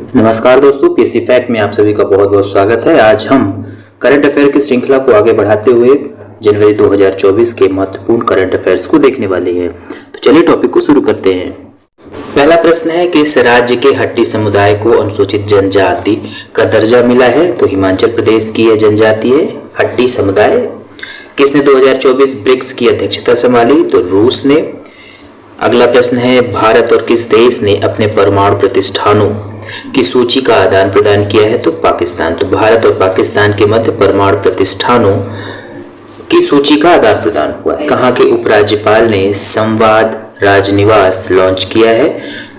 नमस्कार दोस्तों, PSC fact में आप सभी का बहुत बहुत स्वागत है। आज हम करंट अफेयर की श्रृंखला को आगे बढ़ाते हुए जनवरी 2024 के महत्वपूर्ण करंट अफेयर्स को देखने वाले हैं। तो चलिए टॉपिक को शुरू करते हैं। पहला प्रश्न है कि इस राज्य के हट्टी समुदाय को अनुसूचित जनजाति का दर्जा मिला है। तो हिमाचल प्रदेश की यह जनजाति है हट्टी समुदाय। किसने 2024 ब्रिक्स की अध्यक्षता संभाली? तो रूस ने। अगला प्रश्न है, भारत और किस देश ने अपने परमाणु प्रतिष्ठानों की सूची का आदान प्रदान किया है? तो पाकिस्तान। तो भारत और पाकिस्तान के मध्य परमाणु प्रतिष्ठानों की सूची का आदान प्रदान हुआ है। कहाँ के उपराज्यपाल ने संवाद राजनिवास लॉन्च किया है?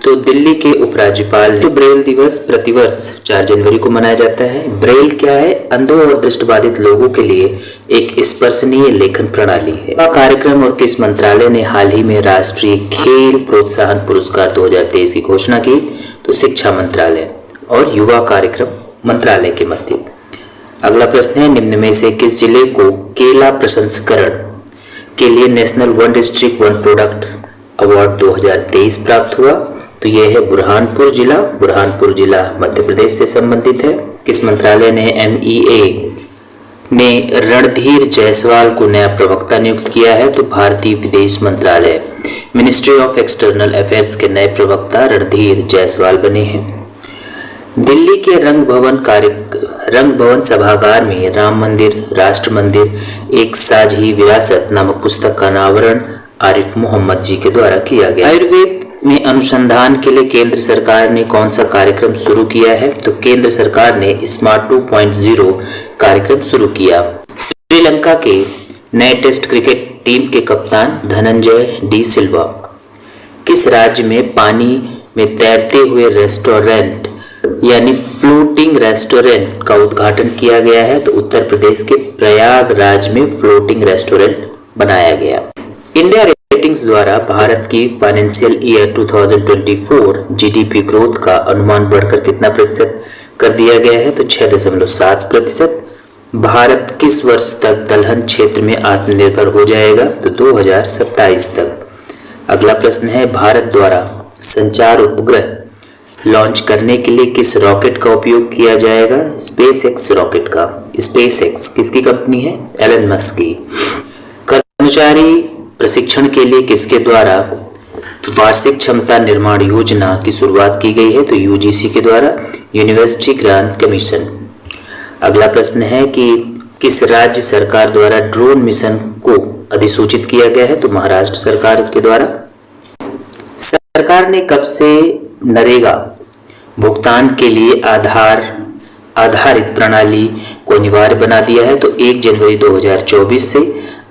तो दिल्ली के उपराज्यपाल ने। तो ब्रेल दिवस प्रतिवर्ष 4 जनवरी को मनाया जाता है। ब्रेल क्या है? अंधों और दृष्टिबाधित लोगों के लिए एक स्पर्शनीय लेखन प्रणाली है। कार्यक्रम और किस मंत्रालय ने हाल ही में राष्ट्रीय खेल प्रोत्साहन पुरस्कार 2023 की घोषणा की? तो शिक्षा मंत्रालय और युवा कार्यक्रम मंत्रालय के मध्य। अगला प्रश्न है, निम्न में से किस जिले को केला प्रसंस्करण के लिए national one district one product award 2023 प्राप्त हुआ? तो यह है बुरहानपुर जिला। बुरहानपुर जिला मध्य प्रदेश से संबंधित है। किस मंत्रालय ने MEA में रणधीर जायसवाल को नया प्रवक्ता नियुक्त किया है? तो भारतीय विदेश मंत्रालय मिनिस्ट्री ऑफ एक्सटर्नल अफेयर्स के नए प्रवक्ता रणधीर जायसवाल बने हैं। दिल्ली के रंग भवन सभागार में राम मंदिर राष्ट्र मंदिर एक साझी विरासत नामक पुस्तक का अनावरण आरिफ मोहम्मद जी के द्वारा किया गया। आयुर्वेद में अनुसंधान के लिए केंद्र सरकार ने कौन सा कार्यक्रम शुरू किया है? तो केंद्र सरकार ने स्मार्ट 2.0 कार्यक्रम शुरू किया। श्रीलंका के नए टेस्ट क्रिकेट टीम के कप्तान धनंजय डी सिल्वा। किस राज्य में पानी में तैरते हुए रेस्टोरेंट यानी फ्लोटिंग रेस्टोरेंट का उद्घाटन किया गया है? तो उत्तर प्रदेश के प्रयागराज में फ्लोटिंग रेस्टोरेंट बनाया गया। इंडिया रेटिंग्स द्वारा भारत की फाइनेंशियल ईयर 2024 GDP ग्रोथ का अनुमान बढ़कर कितना प्रतिशत कर दिया गया है? तो 6.7%। भारत किस वर्ष तक दलहन क्षेत्र में आत्मनिर्भर हो जाएगा? तो 2027 तक। अगला प्रश्न है, भारत द्वारा संचार उपग्रह लॉन्च करने के लिए किस रॉकेट का उपयोग किया जाएगा? SpaceX रॉकेट का। SpaceX किसकी कंपनी है? एलन मस्क की। कर्मचारी प्रशिक्षण के लिए किसके द्वारा वार्षिक क्षमता निर्माण योजना की शुरुआत की गई है? तो UGC के द्वारा यूनिवर्सिटी ग्रांट कमीशन। अगला प्रश्न है कि किस राज्य सरकार द्वारा ड्रोन मिशन को अधिसूचित किया गया है? तो महाराष्ट्र सरकार के द्वारा। सरकार ने कब से नरेगा भुगतान के लिए आधारित प्रणाली को अनिवार्य बना दिया है? तो 1 जनवरी 2024 से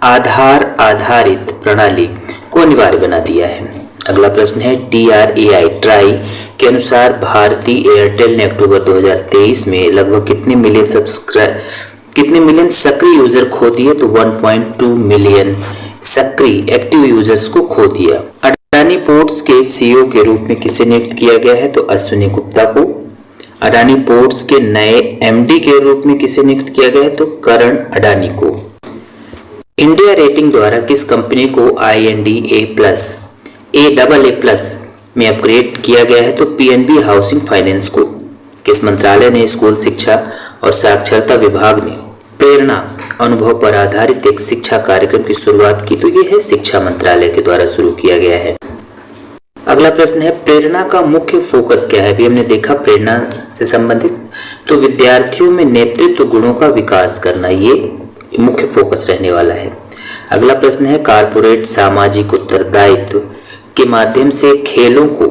आधार आधारित प्रणाली को अनिवार्य बना दिया है। अगला प्रश्न है, TRAI ट्राई के अनुसार भारती एयरटेल ने अक्टूबर 2023 में लगभग कितने मिलियन सक्रिय यूजर खो दिए? तो 1.2 मिलियन सक्रिय एक्टिव यूजर्स को खो दिया। अडानी पोर्ट्स के CEO के रूप में किसे नियुक्त किया गया है? तो अश्विनी गुप्ता को। अडानी पोर्ट्स के नए MD के रूप में किसे नियुक्त किया गया है? तो करण अडानी को। इंडिया रेटिंग द्वारा किस कंपनी को AA+ में अपग्रेड किया गया है? तो PNB हाउसिंग फाइनेंस को। किस मंत्रालय ने स्कूल शिक्षा और साक्षरता विभाग ने प्रेरणा अनुभव पर आधारित एक शिक्षा कार्यक्रम की शुरुआत की? तो यह है शिक्षा मंत्रालय के द्वारा शुरू किया गया है। अगला प्रश्न है, प्रेरणा का मुख्य फोकस क्या है? अभी हमने देखा प्रेरणा से संबंधित, तो विद्यार्थियों में नेतृत्व गुणों का विकास करना, ये मुख्य फोकस रहने वाला है। अगला प्रश्न है, कारपोरेट सामाजिक उत्तरदायित्व के माध्यम से खेलों को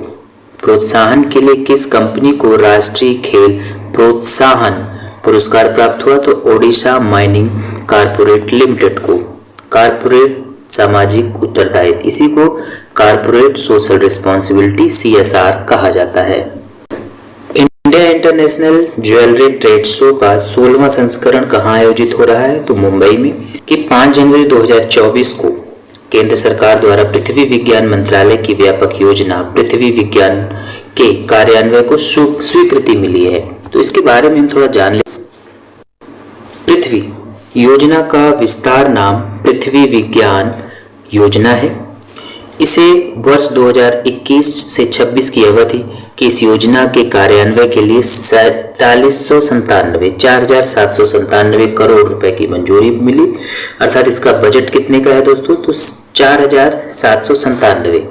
प्रोत्साहन के लिए किस कंपनी को राष्ट्रीय खेल प्रोत्साहन पुरस्कार प्राप्त हुआ? तो ओडिशा माइनिंग कारपोरेट लिमिटेड को। कारपोरेट सामाजिक उत्तरदायित्व, इसी को कारपोरेट सोशल रिस्पॉन्सिबिलिटी CSR कहा जाता है। India international jewellery trade show का 16वां संस्करण कहाँ आयोजित हो रहा है? तो मुंबई में। कि 5 जनवरी 2024 को केंद्र सरकार द्वारा पृथ्वी विज्ञान मंत्रालय की व्यापक योजना पृथ्वी विज्ञान के कार्यान्वयन को स्वीकृति मिली है। तो इसके बारे में हम थोड़ा जान ले। पृथ्वी योजना का विस्तार नाम पृथ्वी विज्ञान योजना है। इसे वर्ष 2021 से 26 की अवधि कि इस योजना के कार्यान्वयन के लिए 4,797 करोड़ रुपए की मंजूरी मिली। अर्थात इसका बजट कितने का है दोस्तों? तो 4,797।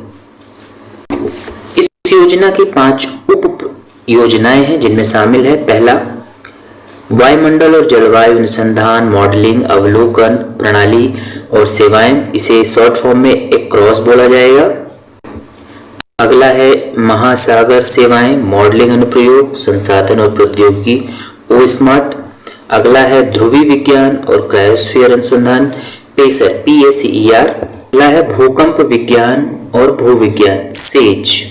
इस योजना की 5 उप योजनाएं हैं जिनमें शामिल है, पहला वायुमंडल और जलवायु अनुसंधान मॉडलिंग अवलोकन प्रणाली और सेवाएं, इसे शॉर्ट फॉर्म में एक्क्रॉस बोला जाएगा। अगला है महासागर सेवाएं मॉडलिंग अनुप्रयोग संसाधन और प्रौद्योगिकी ओ स्मार्ट। अगला है ध्रुवी विज्ञान और क्रायोस्फीयर अनुसंधान पेसर PACER। अगला है भूकंप विज्ञान और भूविज्ञान सेज।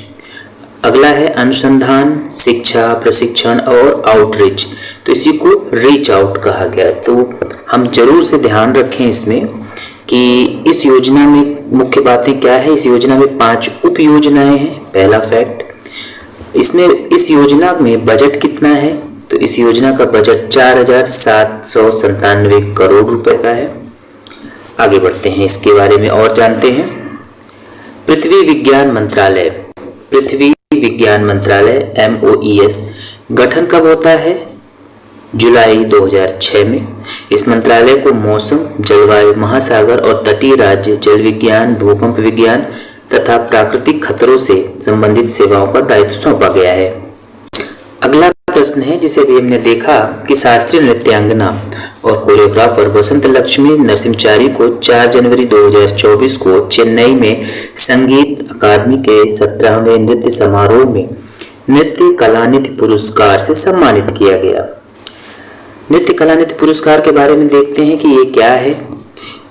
अगला है अनुसंधान शिक्षा प्रशिक्षण और आउटरीच, तो इसी को रीच आउट कहा गया। तो हम जरूर से ध्यान रखें इसमें कि इस योजना में मुख्य बातें क्या है। इस योजना में 5 उप योजनाएं हैं। पहला फैक्ट, इसमें इस योजना में बजट कितना है? तो इस योजना का बजट 4,797 करोड़ रुपए का है। आगे बढ़ते हैं, इसके बारे में और जानते हैं। पृथ्वी विज्ञान मंत्रालय MOES गठन कब होता है? जुलाई 2006 में। इस मंत्रालय को मौसम जलवायु महासागर और तटीय राज्य जल विज्ञान भूकंप विज्ञान तथा प्राकृतिक खतरों से संबंधित सेवाओं का दायित्व सौंपा गया है। अगला प्रश्न है जिसे भी हमने देखा कि शास्त्रीय नृत्यांगना और कोरियोग्राफर वसंत लक्ष्मी नरसिम्हाचारी को 4 जनवरी 2024 को चेन्नई में संगीत अकादमी के 17वें नृत्य समारोह में नृत्य कलानिधि पुरस्कार से सम्मानित किया गया। नृत्य कलानिधि पुरस्कार के बारे में देखते हैं कि ये क्या है।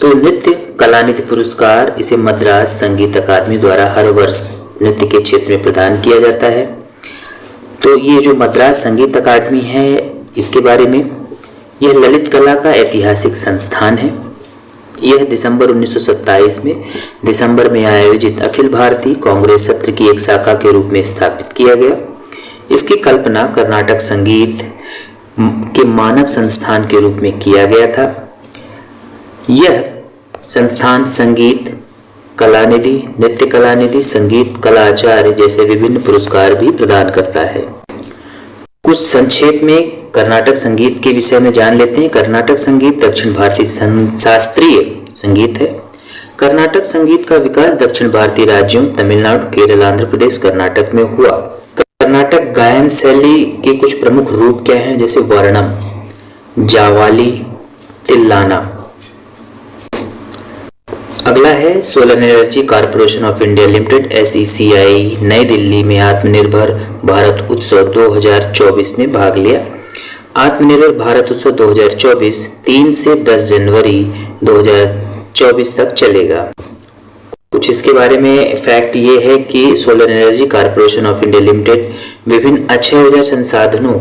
तो नृत्य कलानिधि पुरस्कार इसे मद्रास संगीत अकादमी द्वारा हर वर्ष नृत्य के क्षेत्र में प्रदान किया जाता है। तो ये जो मद्रास संगीत अकादमी है इसके बारे में, यह ललित कला का ऐतिहासिक संस्थान है। यह दिसंबर 1927 में दिसंबर में आयोजित अखिल भारतीय कांग्रेस सत्र की एक शाखा के रूप में स्थापित किया गया। इसकी कल्पना कर्नाटक संगीत के मानक संस्थान के रूप में किया गया था। यह संस्थान संगीत कलानिधि नृत्य कलानिधि संगीत कलाचार्य जैसे विभिन्न पुरस्कार भी प्रदान करता है। कुछ संक्षेप में कर्नाटक संगीत के विषय में जान लेते हैं। कर्नाटक संगीत दक्षिण भारतीय शास्त्रीय संगीत है। कर्नाटक संगीत का विकास दक्षिण भारतीय राज्यों तमिलनाडु केरल आंध्र प्रदेश कर्नाटक में हुआ। कर्नाटक गायन शैली के कुछ प्रमुख रूप क्या हैं? जैसे वर्णम जावाली तिल्लाना। अगला है solar energy corporation of India limited SECI नई दिल्ली में आत्मनिर्भर भारत उत्सव 2024 में भाग लिया। आत्मनिर्भर भारत उत्सव 2024 3 से 10 जनवरी 2024 तक चलेगा। कुछ इसके बारे में फैक्ट ये है कि solar energy corporation of India limited विभिन्न अक्षय ऊर्जा संसाधनों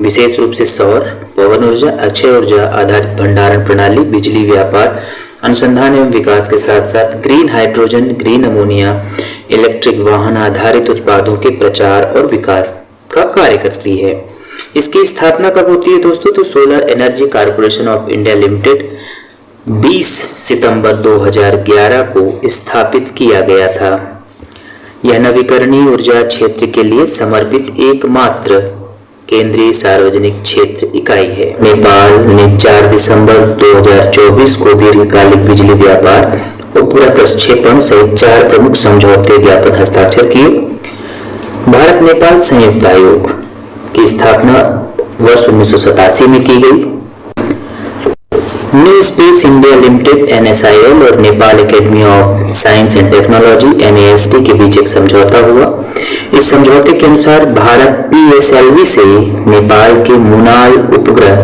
विशेष रूप से सौर पवन ऊर्जा अक्षय ऊर्जा आधारित भंडारण प्रणाली बिजली व्यापार अनुसंधान एवं विकास के साथ साथ green hydrogen green ammonia electric वाहन आधारित उत्पादों के प्रचार और विकास का कार्य करती है। इसकी स्थापना कब होती है दोस्तों? तो solar energy corporation of India limited 20 सितंबर 2011 को स्थापित किया गया था। यह नवीकरणीय ऊर्जा क्षेत्र के लिए समर्पित एकमात्र केंद्रीय सार्वजनिक क्षेत्र इकाई है। नेपाल ने 4 दिसंबर 2024 को दीर्घकालिक बिजली व्यापार उपग्रह प्रक्षेपण सहित 4 प्रमुख समझौते ज्ञापन हस्ताक्षर किए। भारत नेपाल संयुक्त आयोग की स्थापना वर्ष 1987 में की गई। New space India limited NSIL और Nepal academy of science and technology NAST के बीच एक समझौता हुआ। इस समझौते के अनुसार भारत PSLV से नेपाल के मुनाल उपग्रह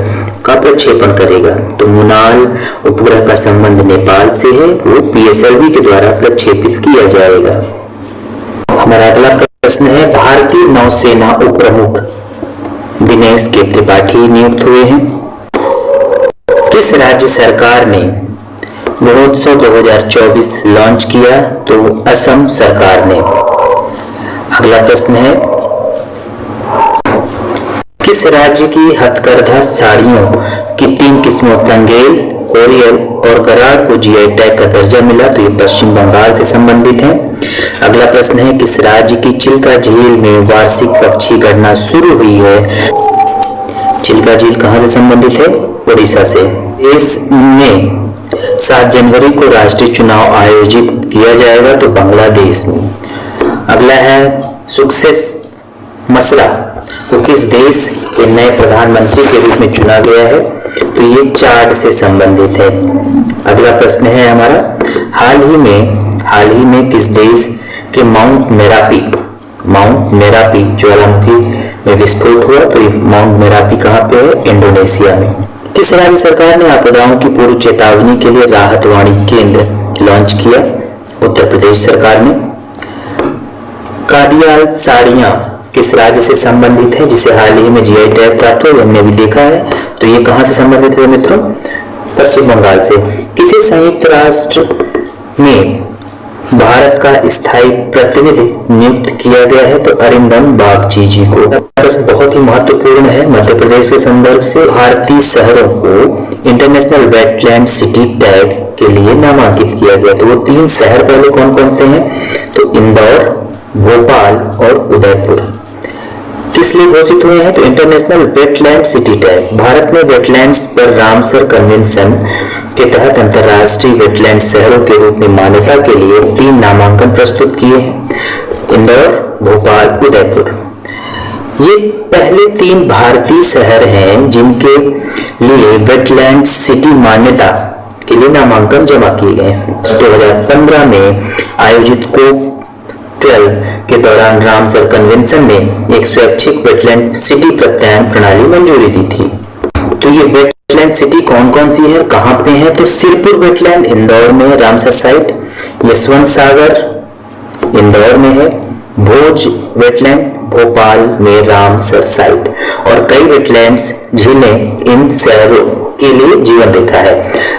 का प्रक्षेपण करेगा। तो मुनाल उपग्रह का संबंध नेपाल से है, वो PSLV के द्वारा प्रक्षेपित किया जाएगा। हमारा अगला प्रश्न है, भारतीय नौसेना उप प्रमुख दिनेश के त्रिपाठी नियुक्त हुए हैं। किस राज्य सरकार ने गुणोत्सव 2024 लॉन्च किया? तो असम सरकार ने। अगला प्रश्न है, किस राज्य की हथकरघा साड़ियों की 3 किस्मों तंगेल कोरियल और गराड़ को GI टैग का दर्जा मिला? तो ये पश्चिम बंगाल से संबंधित है। अगला प्रश्न है, किस राज्य की चिल्का झील में वार्षिक पक्षी गणना शुरू हुई है? चिल्का झील कहां से संबंधित है? उड़ीसा से। देश में 7 जनवरी को राष्ट्रीय चुनाव आयोजित किया जाएगा, तो बांग्लादेश में। अगला है, सक्सेस मसरा को किस देश के नए प्रधानमंत्री के रूप में चुना गया है? तो ये चाड से संबंधित है। अगला प्रश्न है हमारा, हाल ही में किस देश के माउंट मेरापी ज्वालामुखी में विस्फोट हुआ? तो माउंट मेरापी कहाँ पे है? इंडोनेशिया में। किस राज्य सरकार ने आपदाओं की पूर्व चेतावनी के लिए राहत वाणी केंद्र लॉन्च किया? उत्तर प्रदेश सरकार ने। कादियाल साड़ियां किस राज्य से संबंधित है, जिसे हाल ही में जीआई टैग प्राप्त हुआ? हमने भी देखा है। तो ये कहां से संबंधित है मित्रों? पश्चिम बंगाल से। किसे संयुक्त राष्ट्र में भारत का स्थायी प्रतिनिधि नियुक्त किया गया है? तो अरिंदम बागची जी को। प्रश्न बहुत ही महत्वपूर्ण है मध्य प्रदेश के संदर्भ से। भारतीय शहरों को इंटरनेशनल वेटलैंड सिटी टैग के लिए नामांकित किया गया, तो वो 3 शहर पहले कौन कौन से हैं? तो इंदौर, भोपाल और उदयपुर किस लिए घोषित हुए हैं? तो international wetland city tag. Bharat ने वेटलैंड्स पर रामसर कन्वेंशन के तहत अंतर्राष्ट्रीय वेटलैंड शहरों के रूप में मान्यता के लिए 3 नामांकन प्रस्तुत किए हैं, इंदौर, भोपाल, उदयपुर। ये पहले 3 भारतीय शहर हैं जिनके लिए वेटलैंड सिटी मान्यता के लिए नामांकन जमा किए गए। 2015 में आयोजित COP12 के दौरान रामसर कन्वेंशन ने एक स्वैच्छिक वेटलैंड सिटी प्रत्यायन प्रणाली मंजूरी दी थी। तो ये वेटलैंड सिटी कौन कौन सी है, कहां पे है? तो सिरपुर वेटलैंड इंदौर में है, रामसर साइट। यशवंत सागर इंदौर में है। भोज वेटलैंड भोपाल में रामसर साइट। और कई वेटलैंड्स झीलें इन शहरों के लिए जीवन रेखा है।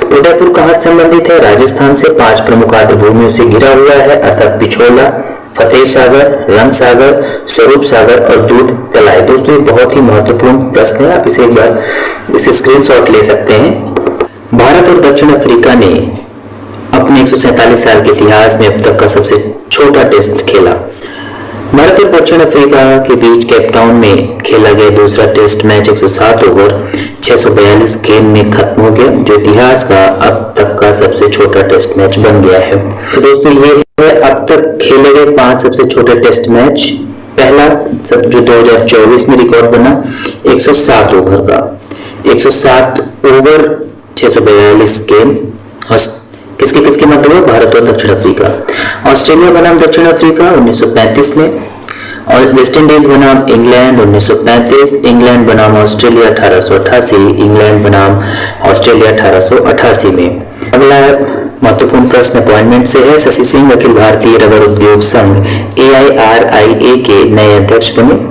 उदयपुर कहां संबंधित है? राजस्थान से 5 प्रमुख आर्द्र भूमियों से घिरा हुआ है, अर्थात पिछोला, फतेह सागर, रंग सागर, स्वरूप सागर और दूध तलाई। दोस्तों ये बहुत ही महत्वपूर्ण प्रश्न है, आप इसे एक बार इसे स्क्रीनशॉट ले सकते हैं। भारत और दक्षिण अफ्रीका ने अपने 147 साल के इतिहास में अब तक का सबसे छोटा टेस्ट खेला। भारत और दक्षिण अफ्रीका के बीच केपटाउन में खेला गया दूसरा टेस्ट मैच 107 ओवर 642 गेंद में खत्म हो गया, जो इतिहास का अब तक का सबसे छोटा टेस्ट मैच बन गया है। तो दोस्तों ये है अब तक खेले गए 5 सबसे छोटे टेस्ट मैच। पहला सब जो 2024 में रिकॉर्ड बना 107 ओवर का, 107 ओवर 642 गेंद किसके किसके मध्य में? भारत और दक्षिण अफ्रीका। ऑस्ट्रेलिया बनाम दक्षिण अफ्रीका 1935 में, और वेस्ट इंडीज बनाम इंग्लैंड 1935, इंग्लैंड बनाम ऑस्ट्रेलिया 1888, इंग्लैंड बनाम ऑस्ट्रेलिया 1888 में। अगला महत्वपूर्ण प्रश्न अपॉइंटमेंट से है। शशि सिंह अखिल भारतीय रबर उद्योग संघ AIRIA के नए अध्यक्ष बने।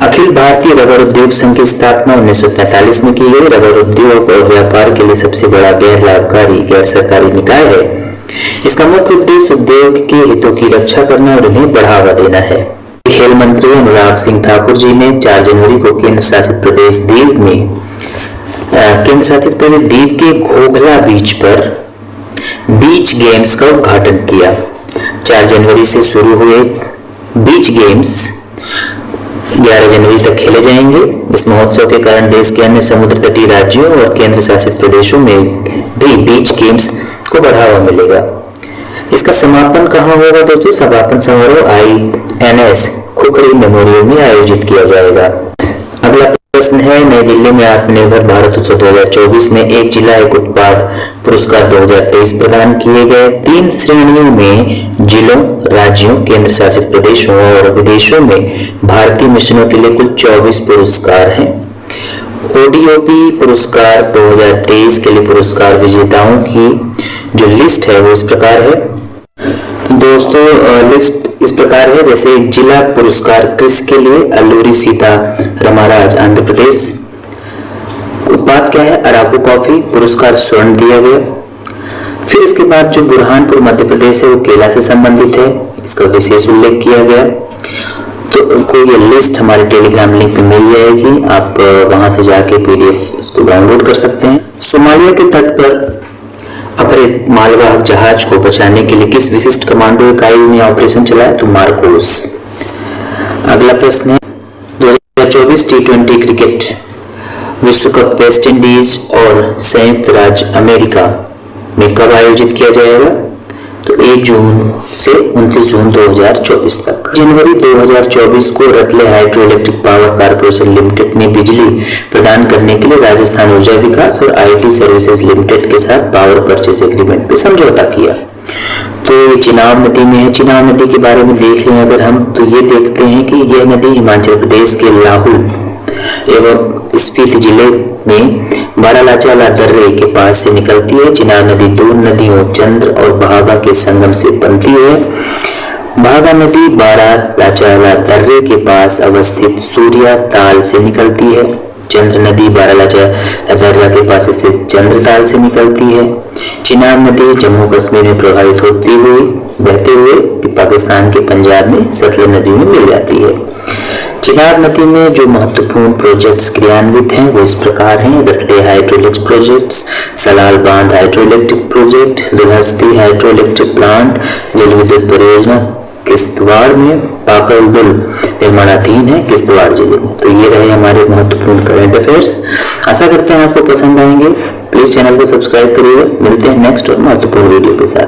अखिल भारतीय रबर उद्योग संघ की स्थापना 1945 में की गई। रबर उद्योग और व्यापार के लिए सबसे बड़ा गैर लाभकारी गैर सरकारी निकाय है। इसका मुख्य उद्देश्य उद्योग के हितों की रक्षा करना और उन्हें बढ़ावा देना है। खेल मंत्री अनुराग सिंह ठाकुर जी ने 4 जनवरी को केंद्र शासित प्रदेश दीव के घोघला बीच पर बीच गेम्स का उद्घाटन किया। 4 जनवरी से शुरू हुए बीच गेम्स 11 जनवरी तक खेले जाएंगे। इस महोत्सव के कारण देश के अन्य समुद्र तटीय राज्यों और केंद्र शासित प्रदेशों में भी बीच गेम्स को बढ़ावा मिलेगा। इसका समापन कहाँ होगा दोस्तों? समापन समारोह INS खुखरी मेमोरियल में आयोजित किया जाएगा। अगला प्रश्न है, नई दिल्ली में आत्मनिर्भर भारत उत्सव 2024 में एक जिला एक उत्पाद पुरस्कार 2023 प्रदान किए गए। 3 श्रेणियों में जिलों, राज्यों, केंद्र शासित प्रदेशों और विदेशों में भारतीय मिशनों के लिए कुल 24 पुरस्कार हैं। ODOP पुरस्कार 2023 के लिए पुरस्कार विजेताओं की जो लिस्ट है वो इस प्रकार है। दोस्तों लिस्ट इस प्रकार है, जैसे जिला पुरस्कार कृषि के लिए अल्लूरी सीता रामाराज आंध्र प्रदेश। उत्पाद क्या है? अराकू कॉफी, पुरस्कार स्वर्ण दिया गया। फिर इसके बाद जो बुरहानपुर मध्य प्रदेश है वो केला से संबंधित है, इसका विशेष उल्लेख किया गया। तो आपको ये लिस्ट हमारे टेलीग्राम लिंक पे मिल जाएगी, आप वहां से जाके PDF इसको डाउनलोड कर सकते हैं। सोमालिया के तट पर अपहृत मालवाहक जहाज को बचाने के लिए किस विशिष्ट कमांडो इकाई ने ऑपरेशन चलाया? तो मार्कोस। अगला प्रश्न है 2024 T20 क्रिकेट विश्व कप वेस्ट इंडीज और संयुक्त राज्य अमेरिका में कब आयोजित किया जाएगा? तो 1 जून से 29 जून 2024 तक। जनवरी 2024 को Ratle hydro electric power corporation limited ने बिजली प्रदान करने के लिए राजस्थान ऊर्जा विकास और IT सर्विसेज लिमिटेड के साथ पावर परचेज एग्रीमेंट पे समझौता किया। तो ये चिनाब नदी में है। चिनाब नदी के बारे में देख लें अगर हम, तो ये देखते हैं कि यह नदी हिमाचल प्रदेश के लाहुल एवं स्पीति जिले में बारालाचाला दर्रे के पास से निकलती है। चिनाब नदी दो नदियों चंद्र और भागा के संगम से बनती है। भागा नदी बारालाचाला दर्रे के पास अवस्थित सूर्या ताल से निकलती है। चंद्र नदी बारालाचाला दर्रा के पास स्थित चंद्रताल से निकलती है। चिनाब नदी जम्मू कश्मीर में प्रभावित होती हुई बहते हुए पाकिस्तान के पंजाब में सतलुज नदी में मिल जाती है। चिनाब नदी में जो महत्वपूर्ण प्रोजेक्ट्स क्रियान्वित हैं वो इस प्रकार हैं: Ratle hydro electric projects, Salal बांध hydro electric project, Dulhasti hydro electric plant, जल विद्युत परियोजना किश्तवाड़ में, पाकलदुल निर्माणाधीन है किश्तवाड़ जिले में। तो ये रहे हमारे महत्वपूर्ण करंट अफेयर्स। आशा करते हैं आपको पसंद आएंगे। प्लीज चैनल को सब्सक्राइब करिएगा। मिलते हैं नेक्स्ट और महत्वपूर्ण वीडियो के साथ।